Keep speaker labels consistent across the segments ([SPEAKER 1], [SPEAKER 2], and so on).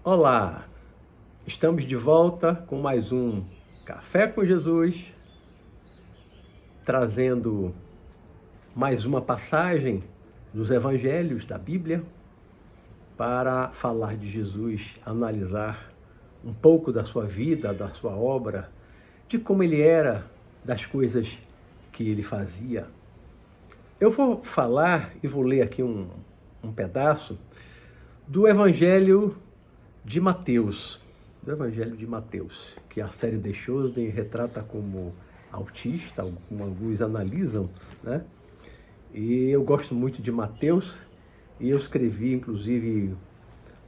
[SPEAKER 1] Olá, estamos de volta com mais um Café com Jesus, trazendo mais uma passagem dos Evangelhos da Bíblia para falar de Jesus, analisar um pouco da sua vida, da sua obra, de como ele era, das coisas que ele fazia. Eu vou falar e vou ler aqui um pedaço do Evangelho de Mateus, do Evangelho de Mateus, que a série The Chosen retrata como autista, como alguns analisam, né? E eu gosto muito de Mateus, e eu escrevi, inclusive,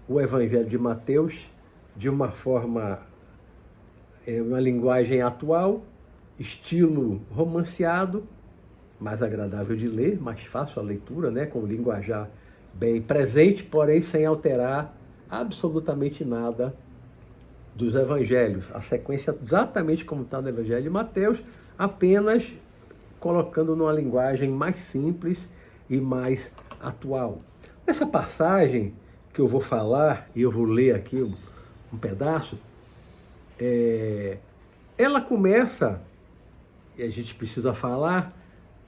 [SPEAKER 1] o Evangelho de Mateus de uma forma, uma linguagem atual, estilo romanceado, mais agradável de ler, mais fácil a leitura, né? Com linguajar bem presente, porém sem alterar absolutamente nada dos evangelhos. A sequência exatamente como está no Evangelho de Mateus, apenas colocando numa linguagem mais simples e mais atual. Nessa passagem que eu vou falar, e eu vou ler aqui um pedaço, ela começa, e a gente precisa falar,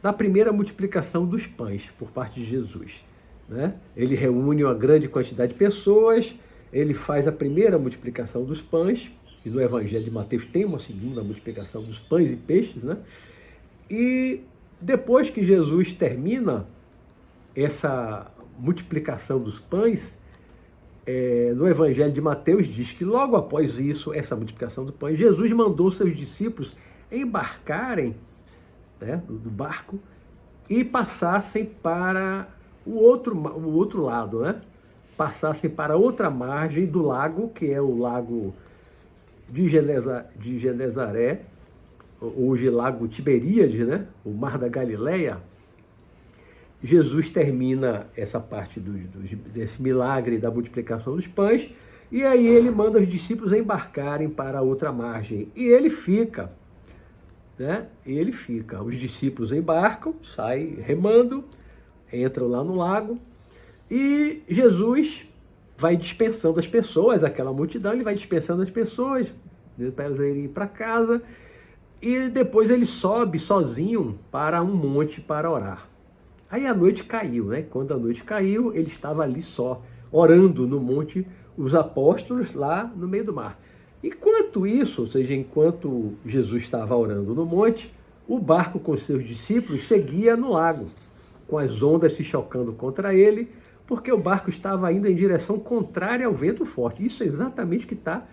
[SPEAKER 1] da primeira multiplicação dos pães por parte de Jesus, né? Ele reúne uma grande quantidade de pessoas, ele faz a primeira multiplicação dos pães, e no Evangelho de Mateus tem uma segunda multiplicação dos pães e peixes, né? E depois que Jesus termina essa multiplicação dos pães, no Evangelho de Mateus diz que logo após isso, essa multiplicação dos pães, Jesus mandou seus discípulos embarcarem, né, do barco e passassem para o outro lado, né? Passassem para outra margem do lago, que é o lago de Genezaré, hoje lago Tiberíades, né? O Mar da Galileia. Jesus termina essa parte desse milagre da multiplicação dos pães, e aí ele manda os discípulos embarcarem para a outra margem, e ele fica, né? Ele fica. Os discípulos embarcam, saem remando, entram lá no lago, e Jesus vai dispensando as pessoas, aquela multidão, ele vai dispensando as pessoas para elas irem para casa, e depois ele sobe sozinho para um monte para orar. Aí a noite caiu, né? Quando a noite caiu, ele estava ali só, orando no monte, os apóstolos lá no meio do mar. Enquanto isso, ou seja, enquanto Jesus estava orando no monte, o barco com seus discípulos seguia no lago, com as ondas se chocando contra ele, porque o barco estava indo em direção contrária ao vento forte. Isso é exatamente o que está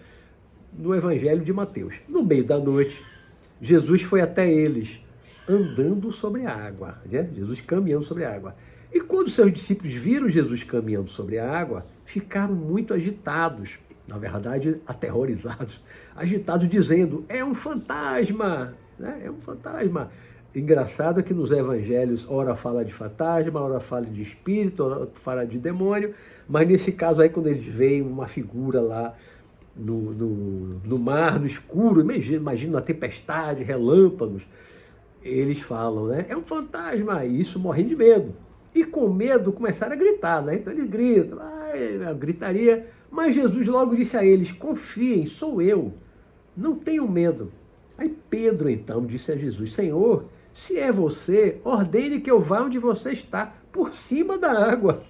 [SPEAKER 1] no Evangelho de Mateus. No meio da noite, Jesus foi até eles, andando sobre a água, né? Jesus caminhando sobre a água. E quando seus discípulos viram Jesus caminhando sobre a água, ficaram muito agitados, na verdade, aterrorizados, agitados, dizendo, é um fantasma, né? É um fantasma. Engraçado é que nos evangelhos, ora fala de fantasma, ora fala de espírito, ora fala de demônio, mas nesse caso aí, quando eles veem uma figura lá no mar, no escuro, imagina uma tempestade, relâmpagos, eles falam, né? É um fantasma, e isso morrendo de medo. E com medo começaram a gritar, né? Então eles gritam, gritaria, mas Jesus logo disse a eles, confiem, sou eu, não tenham medo. Aí Pedro então disse a Jesus, Senhor, se é você, ordene que eu vá onde você está, por cima da água.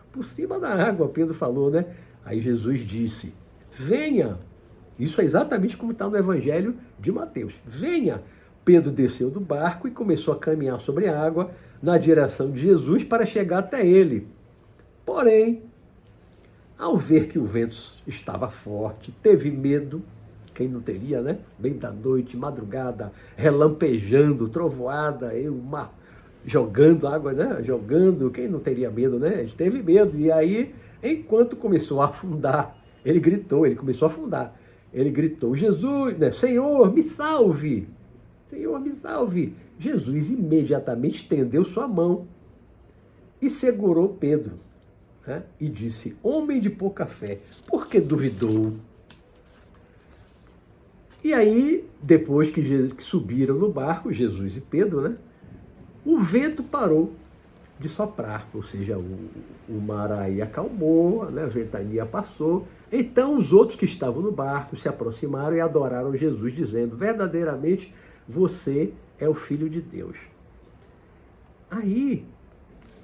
[SPEAKER 1] Por cima da água, Pedro falou, né? Aí Jesus disse, venha. Isso é exatamente como está no Evangelho de Mateus. Venha. Pedro desceu do barco e começou a caminhar sobre a água na direção de Jesus para chegar até ele. Porém, ao ver que o vento estava forte, teve medo. Quem não teria, né? Bem da noite, madrugada, relampejando, trovoada, o mar jogando água, né? Jogando, quem não teria medo, né? Ele teve medo. E aí, enquanto começou a afundar, ele gritou, ele começou a afundar. Ele gritou, Jesus, né? Senhor, me salve! Senhor, me salve! Jesus imediatamente estendeu sua mão e segurou Pedro, né? E disse, homem de pouca fé, por que duvidou? E aí, depois que subiram no barco, Jesus e Pedro, né? O vento parou de soprar, ou seja, o mar aí acalmou, né? A ventania passou. Então os outros que estavam no barco se aproximaram e adoraram Jesus, dizendo: verdadeiramente você é o Filho de Deus. Aí,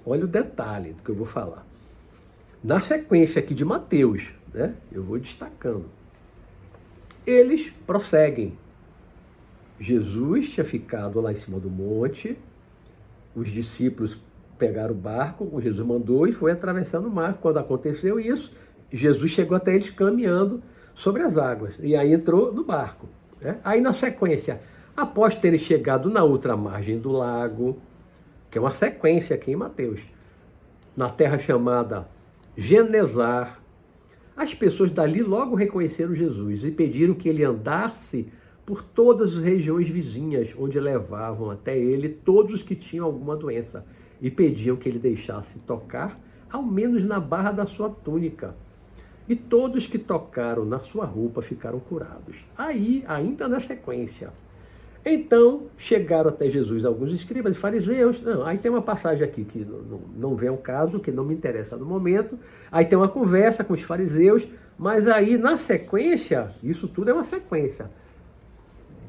[SPEAKER 1] olha o detalhe do que eu vou falar. Na sequência aqui de Mateus, né? Eu vou destacando. Eles prosseguem. Jesus tinha ficado lá em cima do monte, os discípulos pegaram o barco, como Jesus mandou, e foi atravessando o mar. Quando aconteceu isso, Jesus chegou até eles caminhando sobre as águas, e aí entrou no barco, né? Aí na sequência, após terem chegado na outra margem do lago, que é uma sequência aqui em Mateus, na terra chamada Genezar, as pessoas dali logo reconheceram Jesus e pediram que ele andasse por todas as regiões vizinhas, onde levavam até ele todos os que tinham alguma doença, e pediam que ele deixasse tocar, ao menos na barra da sua túnica. E todos que tocaram na sua roupa ficaram curados. Aí, ainda na sequência, então chegaram até Jesus alguns escribas e fariseus. Não, aí tem uma passagem aqui que não vem ao caso, que não me interessa no momento. Aí tem uma conversa com os fariseus, mas aí na sequência, isso tudo é uma sequência.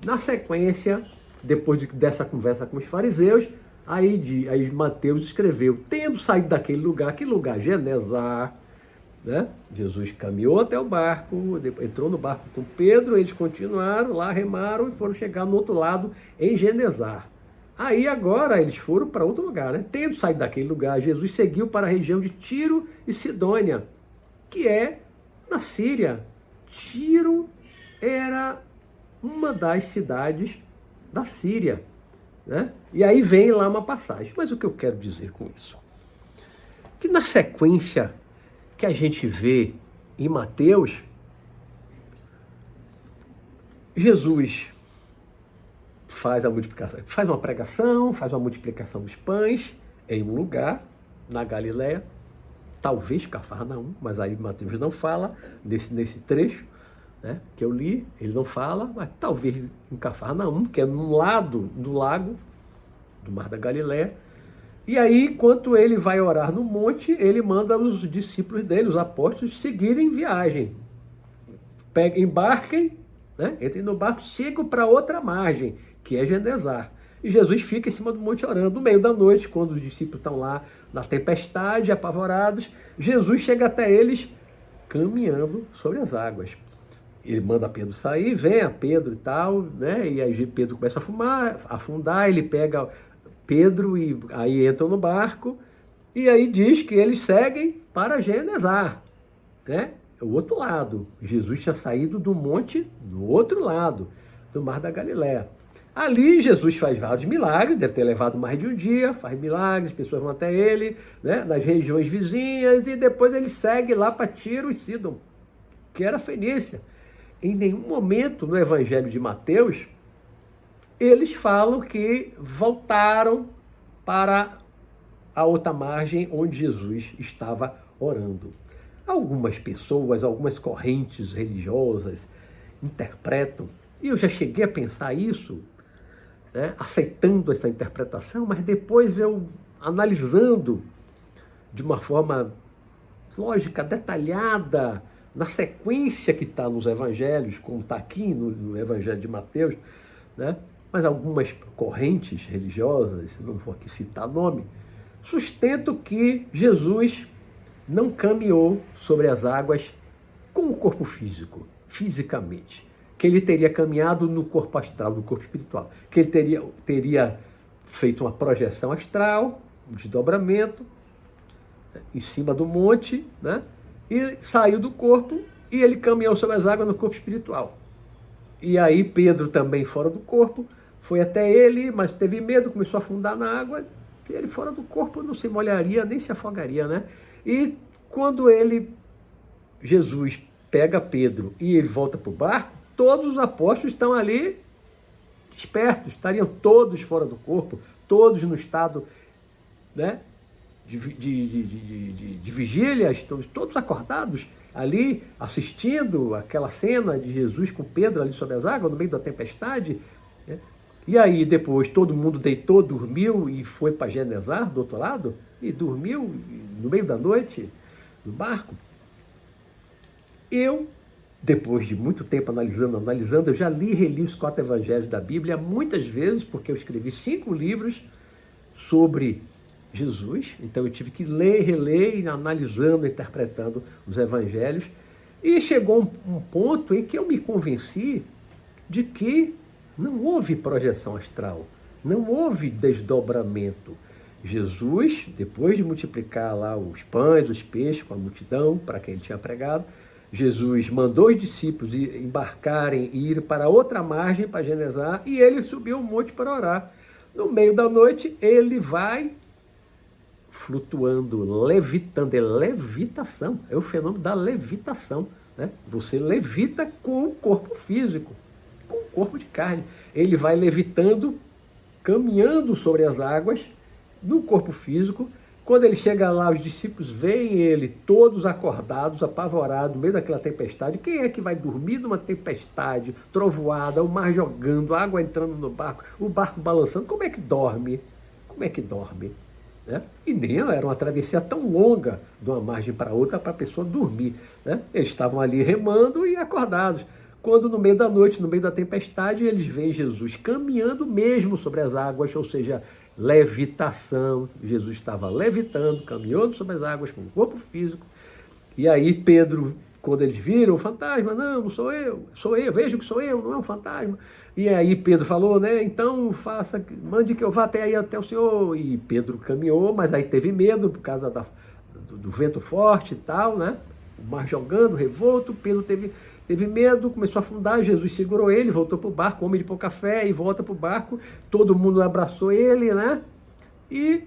[SPEAKER 1] Na sequência, depois dessa conversa com os fariseus, aí Mateus escreveu: tendo saído daquele lugar, que lugar? Genezar, né? Jesus caminhou até o barco, entrou no barco com Pedro, eles continuaram lá, remaram e foram chegar no outro lado, em Genezar. Aí agora eles foram para outro lugar, né? Tendo saído daquele lugar, Jesus seguiu para a região de Tiro e Sidônia, que é na Síria. Tiro era uma das cidades da Síria, né? E aí vem lá uma passagem. Mas o que eu quero dizer com isso? Que na sequência que a gente vê em Mateus, Jesus faz a multiplicação, faz uma pregação, faz uma multiplicação dos pães em um lugar, na Galileia, talvez Cafarnaum, mas aí Mateus não fala nesse trecho, né, que eu li, ele não fala, mas talvez em Cafarnaum, que é no lado do lago, do Mar da Galileia. E aí, enquanto ele vai orar no monte, ele manda os discípulos dele, os apóstolos, seguirem viagem. Embarquem, né, entrem no barco, sigam para outra margem, que é Genezar. E Jesus fica em cima do monte orando. No meio da noite, quando os discípulos estão lá na tempestade, apavorados, Jesus chega até eles caminhando sobre as águas. Ele manda Pedro sair, vem a Pedro e tal, né? E aí Pedro começa a afundar, ele pega Pedro e aí entram no barco, e aí diz que eles seguem para Genezar, né? O outro lado. Jesus tinha saído do monte do outro lado, do Mar da Galileia. Ali Jesus faz vários milagres, deve ter levado mais de um dia, faz milagres, pessoas vão até ele, né, nas regiões vizinhas, e depois ele segue lá para Tiro e Sidom, que era Fenícia. Em nenhum momento no Evangelho de Mateus, eles falam que voltaram para a outra margem onde Jesus estava orando. Algumas pessoas, algumas correntes religiosas interpretam, e eu já cheguei a pensar isso, né, aceitando essa interpretação, mas depois eu, analisando de uma forma lógica, detalhada, na sequência que está nos evangelhos, como está aqui no Evangelho de Mateus, né? Mas algumas correntes religiosas, não vou aqui citar nome, sustentam que Jesus não caminhou sobre as águas com o corpo físico, fisicamente, que ele teria caminhado no corpo astral, no corpo espiritual, que ele teria feito uma projeção astral, um desdobramento, em cima do monte, né? E saiu do corpo e ele caminhou sobre as águas no corpo espiritual. E aí Pedro, também fora do corpo, foi até ele, mas teve medo, começou a afundar na água, e ele fora do corpo não se molharia, nem se afogaria, né? E quando Jesus pega Pedro e ele volta para o barco, todos os apóstolos estão ali despertos, estariam todos fora do corpo, todos no estado, né, de vigília, estão todos acordados ali, assistindo aquela cena de Jesus com Pedro ali sobre as águas, no meio da tempestade, né? E aí depois todo mundo deitou, dormiu e foi para Genesar, do outro lado, e dormiu no meio da noite no barco. Eu, depois de muito tempo analisando, eu já li e reli os 4 evangelhos da Bíblia muitas vezes, porque eu escrevi 5 livros sobre Jesus, então eu tive que ler, reler, analisando, interpretando os evangelhos, e chegou um ponto em que eu me convenci de que não houve projeção astral, não houve desdobramento. Jesus, depois de multiplicar lá os pães, os peixes com a multidão, para quem ele tinha pregado, Jesus mandou os discípulos embarcarem e ir para outra margem, para Genesar, e ele subiu o monte para orar. No meio da noite, ele vai flutuando, levitando, é levitação, é o fenômeno da levitação, né? Você levita com o corpo físico, com o corpo de carne. Ele vai levitando, caminhando sobre as águas, no corpo físico. Quando ele chega lá, os discípulos veem ele todos acordados, apavorados, no meio daquela tempestade. Quem é que vai dormir numa tempestade, trovoada, o mar jogando, a água entrando no barco, o barco balançando? Como é que dorme? Como é que dorme? Né? E nem era uma travessia tão longa de uma margem para outra para a pessoa dormir. Né? Eles estavam ali remando e acordados. Quando no meio da noite, no meio da tempestade, eles veem Jesus caminhando mesmo sobre as águas, ou seja, levitação. Jesus estava levitando, caminhando sobre as águas com o corpo físico. E aí Pedro, quando eles viram o fantasma, não sou eu, vejo que sou eu, não é um fantasma. E aí Pedro falou, né, então mande que eu vá até o Senhor. E Pedro caminhou, mas aí teve medo por causa do vento forte e tal, né? O mar jogando, revolto. Pedro teve medo, começou a afundar. Jesus segurou ele, voltou para o barco, homem de pouca fé, e volta para o barco. Todo mundo abraçou ele, né? E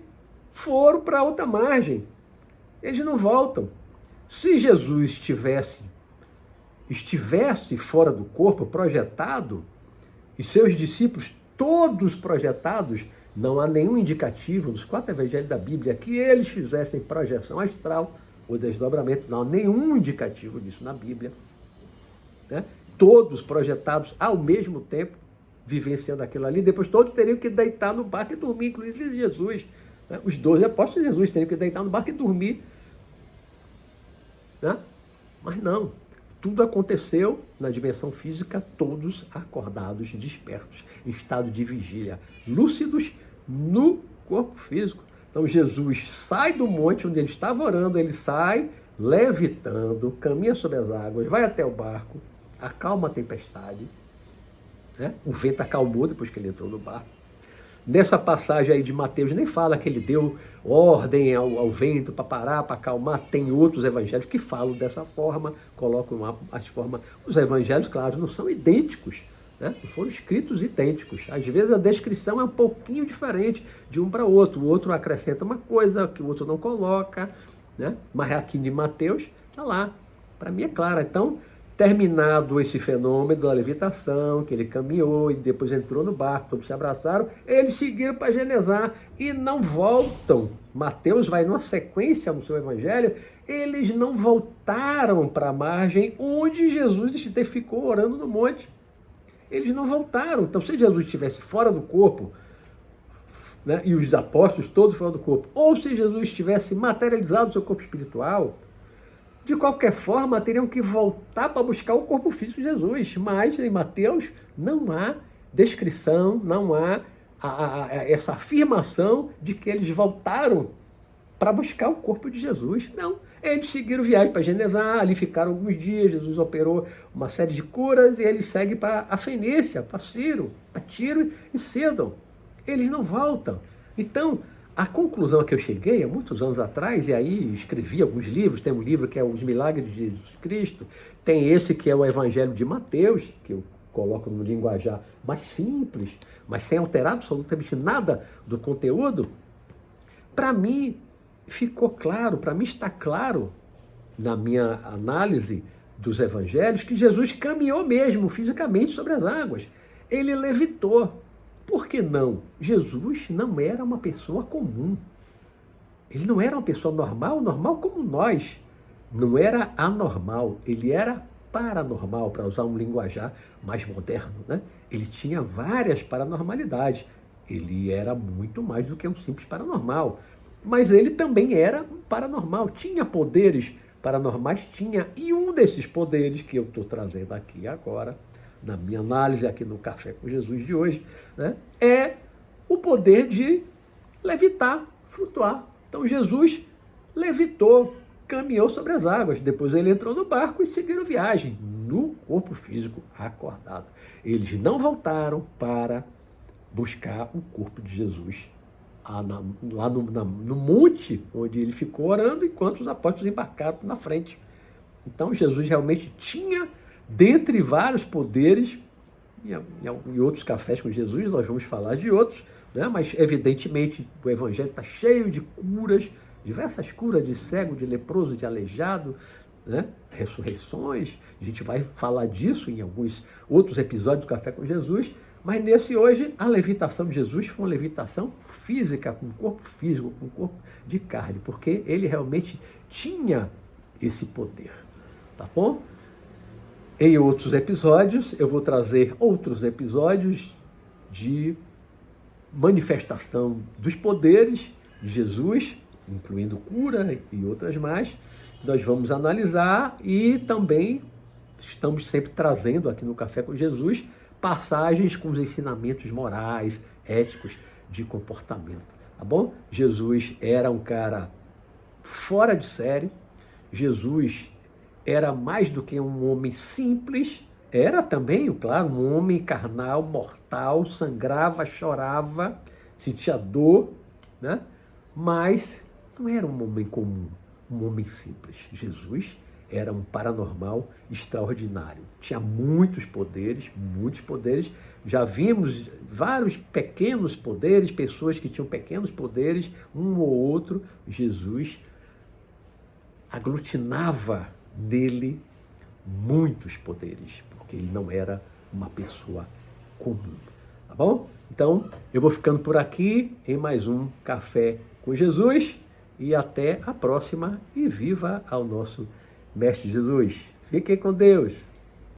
[SPEAKER 1] foram para outra margem. Eles não voltam. Se Jesus estivesse fora do corpo, projetado, e seus discípulos todos projetados, não há nenhum indicativo nos 4 evangelhos da Bíblia que eles fizessem projeção astral ou desdobramento, não há nenhum indicativo disso na Bíblia. Né? Todos projetados ao mesmo tempo, vivenciando aquilo ali, depois todos teriam que deitar no barco e dormir, inclusive Jesus. Né? Os 12 apóstolos de Jesus teriam que deitar no barco e dormir. Né? Mas não, tudo aconteceu na dimensão física, todos acordados, despertos, em estado de vigília, lúcidos no corpo físico. Então Jesus sai do monte onde ele estava orando, ele sai levitando, caminha sobre as águas, vai até o barco, acalma a tempestade, né? O vento acalmou depois que ele entrou no barco. Nessa passagem aí de Mateus nem fala que ele deu ordem ao vento para parar, para acalmar. Tem outros evangelhos que falam dessa forma, colocam as formas. Os evangelhos, claro, não são idênticos, né? Não foram escritos idênticos. Às vezes a descrição é um pouquinho diferente de um para outro. O outro acrescenta uma coisa que o outro não coloca, né? Mas aqui de Mateus está lá. Para mim é claro. Então, terminado esse fenômeno da levitação, que ele caminhou e depois entrou no barco, todos se abraçaram, eles seguiram para Genesar e não voltam. Mateus vai numa sequência no seu evangelho, eles não voltaram para a margem onde Jesus ficou orando no monte. Eles não voltaram. Então, se Jesus estivesse fora do corpo, né, e os apóstolos todos fora do corpo, ou se Jesus estivesse materializado no seu corpo espiritual, de qualquer forma, teriam que voltar para buscar o corpo físico de Jesus. Mas em Mateus não há descrição, não há essa afirmação de que eles voltaram para buscar o corpo de Jesus. Não, eles seguiram viagem para Genesar, ali ficaram alguns dias, Jesus operou uma série de curas e eles seguem para a Fenícia, para Ciro, para Tiro e Sidom. Eles não voltam. Então, a conclusão a que eu cheguei há muitos anos atrás, e aí escrevi alguns livros, tem um livro que é Os Milagres de Jesus Cristo, tem esse que é o Evangelho de Mateus, que eu coloco no linguajar mais simples, mas sem alterar absolutamente nada do conteúdo. Para mim ficou claro, para mim está claro, na minha análise dos evangelhos, que Jesus caminhou mesmo fisicamente sobre as águas. Ele levitou. Por que não? Jesus não era uma pessoa comum. Ele não era uma pessoa normal como nós. Não era anormal, ele era paranormal, para usar um linguajar mais moderno, né? Ele tinha várias paranormalidades. Ele era muito mais do que um simples paranormal. Mas ele também era um paranormal, tinha poderes paranormais, tinha. E um desses poderes que eu estou trazendo aqui agora, na minha análise aqui no Café com Jesus de hoje, né, é o poder de levitar, flutuar. Então Jesus levitou, caminhou sobre as águas. Depois ele entrou no barco e seguiram viagem no corpo físico acordado. Eles não voltaram para buscar o corpo de Jesus lá no monte onde ele ficou orando, enquanto os apóstolos embarcaram na frente. Então Jesus realmente tinha, dentre vários poderes, em outros cafés com Jesus nós vamos falar de outros, né? Mas evidentemente o evangelho está cheio de curas, diversas curas de cego, de leproso, de aleijado, né? Ressurreições. A gente vai falar disso em alguns outros episódios do Café com Jesus. Mas nesse hoje, a levitação de Jesus foi uma levitação física, com corpo físico, com corpo de carne, porque ele realmente tinha esse poder, tá bom? Em outros episódios, eu vou trazer outros episódios de manifestação dos poderes de Jesus, incluindo cura e outras mais. Nós vamos analisar e também estamos sempre trazendo aqui no Café com Jesus passagens com os ensinamentos morais, éticos, de comportamento, tá bom? Jesus era um cara fora de série, Jesus era mais do que um homem simples, era também, claro, um homem carnal, mortal, sangrava, chorava, sentia dor, né? Mas não era um homem comum, um homem simples. Jesus era um paranormal extraordinário. Tinha muitos poderes. Já vimos vários pequenos poderes, pessoas que tinham pequenos poderes, um ou outro. Jesus aglutinava nele muitos poderes, porque ele não era uma pessoa comum. Tá bom? Então, eu vou ficando por aqui em mais um Café com Jesus e até a próxima e viva ao nosso Mestre Jesus. Fiquem com Deus.